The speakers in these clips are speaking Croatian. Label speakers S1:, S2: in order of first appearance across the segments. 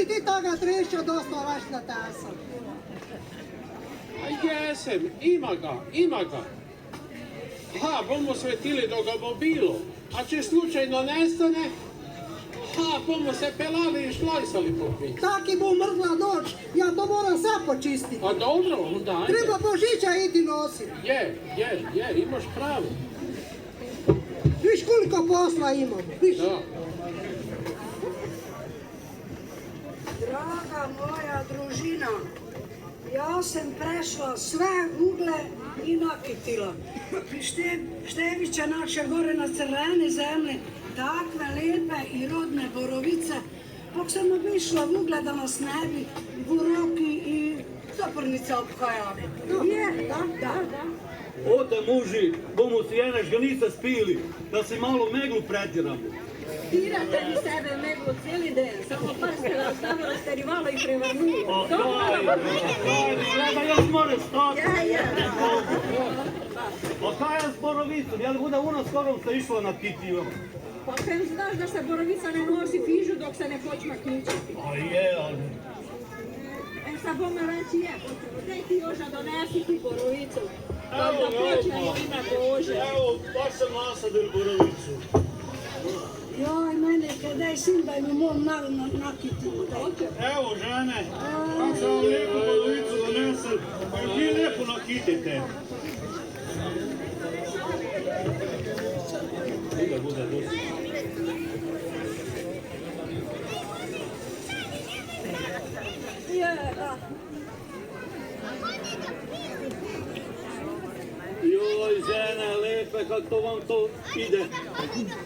S1: li ti toga trišća dosta vaš na tasa?
S2: A jesem, ima ga. Ha, bomo svetili dok ga bo bilo. A če slučajno nestane, ha, bomo se pelali i šlajsali po pitu.
S1: Taki bo mrtva noć, ja to moram sad počistiti.
S2: A dobro, onda ajde.
S1: Treba Božića iti nositi.
S2: Je, imaš pravo.
S1: Viš koliko posla imamo, viš.
S2: Da.
S3: Draga moja družina, ja sam prešla sve ugle i nakitila. Števića naše gore na crvene zemlje, takve lijepe i rodne borovice, dok sam obišla ugle da nas ne bi buroki i zapornice obhajali. Je, da.
S4: Ode muži, bomo si jeneš ga niste spili, da si malo meglu pretiramo.
S5: Tirate vi sebe meglu cijeli den, samo par ste da ostavila sterivala i prevrnula.
S4: Treba još more stati.
S5: Ja.
S4: A kaj je s borovicom? Jel bude ono skoro ste išla na kitivom?
S5: Pa kad znaš da se borovica ne nosi fižu dok se ne počma knjičiti.
S4: A je, ali...
S5: Sad bome reći je, gdje ti Joža donesi ti borovicu? Da počne u ime Bože.
S4: Evo, baš sam nasadio borovicu.
S3: Joj, mene, daj sin da mi mom nakitimo.
S4: Evo žene, kako sam vam lijepu borovicu donesem, pa ju vi lijepo nakitite. Bude dosta. Joj, žene, lepe, kako vam to ide.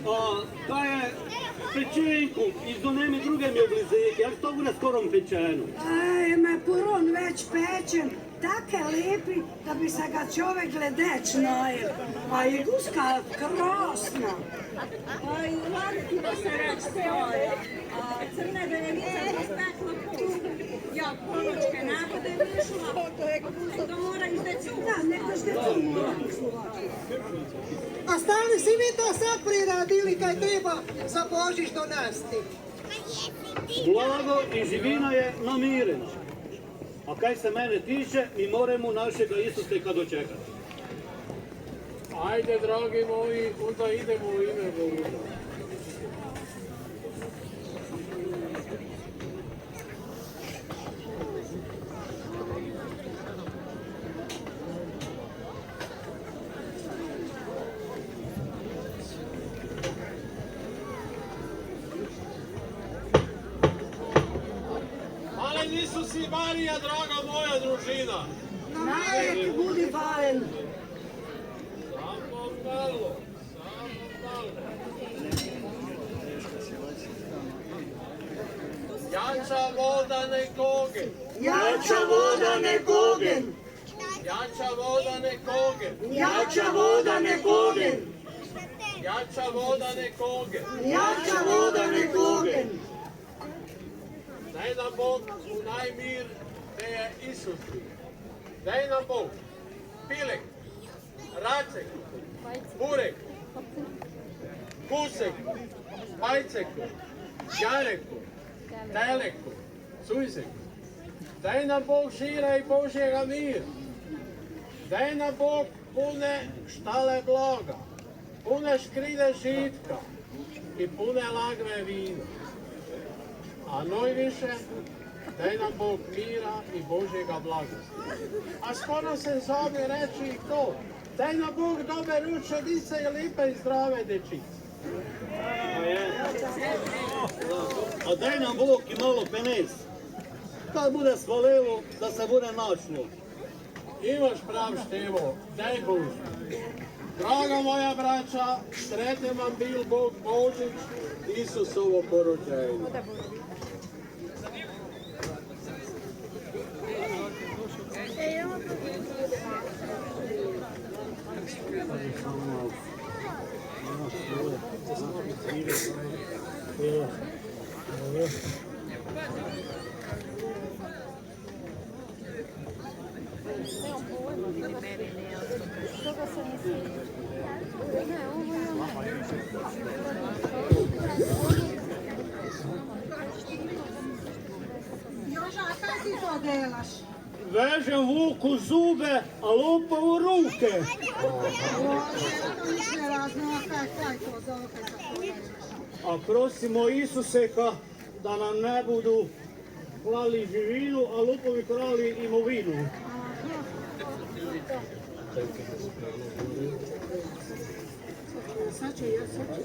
S4: A, kaj je pečenku, izdonemi druge mi oblizeke, jak to bude skorom pečeno?
S3: Me puron već pečen, take lepi da bi se ga čovek gledeć najel. A i guska krasna.
S5: A i varki da se reći ove, a crne devenice za staklo puno. Ja ponočke napade višla, da mora izdeći.
S3: Da, neko što mora.
S1: A stali si vi to sad priradili kaj treba za Božić donesti?
S4: Blago i živina je namirena. A kaj se mene tiče, mi moramo našega Isuseka dočekati.
S2: Ajde, dragi moji, onda idemo u ime Boga. Hvala Isus i Marija, draga moja družina.
S3: Najek budi valen.
S2: Samo malo. Jača voda ne kogen.
S3: Jača voda ne kogen.
S2: Jača voda ne kogen.
S3: Jača voda ne kogen.
S2: Jača voda ne kogen.
S3: Jača voda ne kogen.
S2: Daj nam Bog u najmir, te je Isus. Daj nam Bog pilek, racek, burek, kusek, pajceku, jareku, teleku, sujseku. Daj nam Bog žira i Božjega mira. Daj nam Bog pune štale blaga, pune škride žitka i pune lagve vina. A najviše, daj nam Bog mira i Božjega blagosti. A skoro se zove reći i to, daj nam Bog dobre ručenice i lipe i zdrave dečice.
S4: A daj nam Bog i malo penez. Kad bude svalilo, da se bude načlo.
S2: Imaš prav Števo, daj Bože. Draga moja braća, sretnem vam bil Bog Božić, Isusovo porođenje.
S3: to delaš?
S4: Vežem vuku zube, a lupovu ruke.
S3: Više razno, kaj to zove, kaj to delaš?
S4: A prosimo Isuseka da nam ne budu klali živinu, a lupovi krali imovinu.
S3: Sad ću ja, sad ću.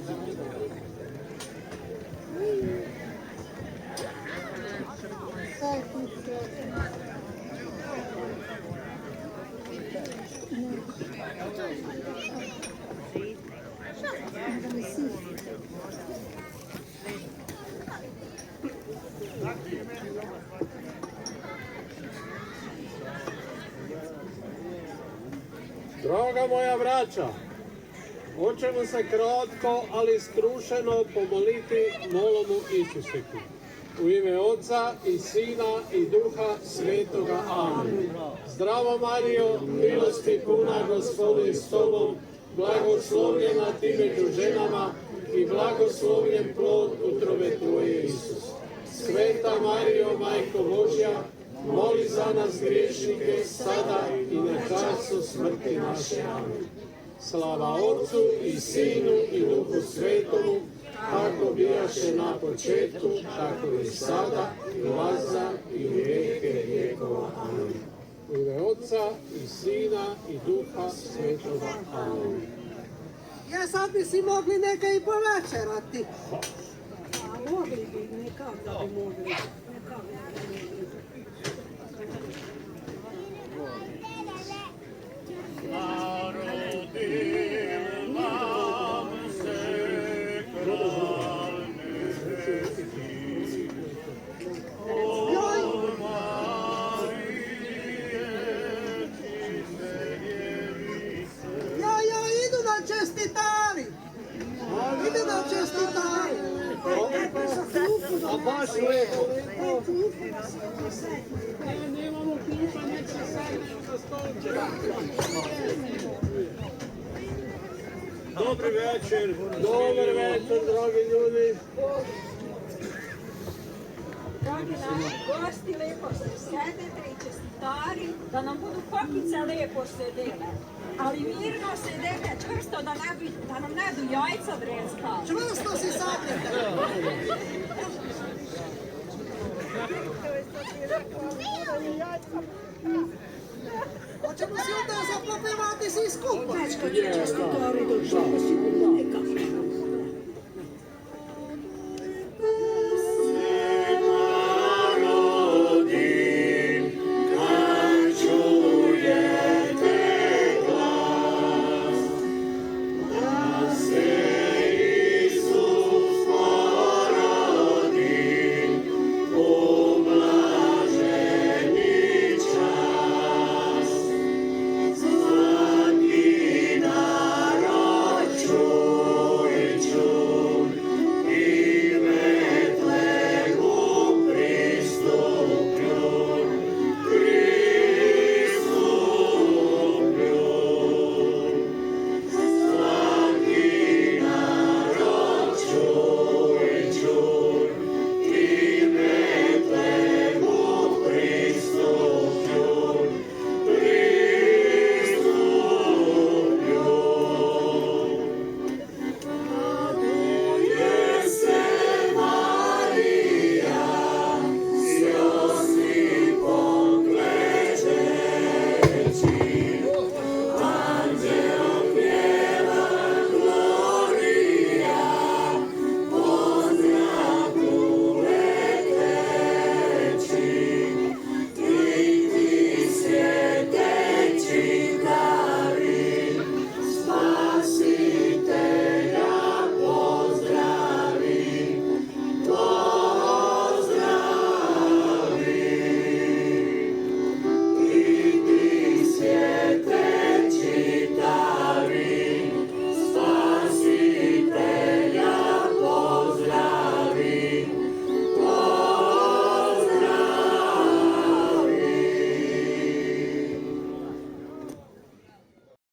S2: Droga moja braća, hoćemo se kratko, ali skrušeno pomoliti molomu Isuseku. U ime Oca i Sina i Duha Svetoga. Amen. Zdravo Marijo, milosti puna, Gospodin s tobom, blagoslovljena ti među ženama i blagoslovljen plod utrobe tvoje, Isus. Sveta Marijo, Majko Božja, moli za nas griješnike, sada i na času smrti naše. Amen. Slava Otcu i Sinu i Duhu Svetomu, kako bijaše na početku, tako i sada, i vaza i vijeke vjekova. Amen. U ime Otca i Sina i Duha Svetoga. Amen.
S1: Ja sad bi si mogli neka i povečerati.
S3: A mogli bi, nekak da bi mogli. Nekak da bi mogli.
S1: Idu na čestitari. Idu na čestitari.
S4: A baš lepo.
S2: Nemamo klupa, nek se sadnemo za stolče.
S4: Dobri večer.
S2: Dobar večer, dragi ljudi.
S5: Dragi naši gosti, lepo se sedete i čestitari, da nam budu kokice lepo sedele. Ali mirno sedete, čvrsto da nam ne du jajca dreskali.
S1: Čvrsto si sadnite.
S3: Hoćemo
S1: si onda zapopevati svi skupa.
S3: Već kad je čestitari došli, sigurno.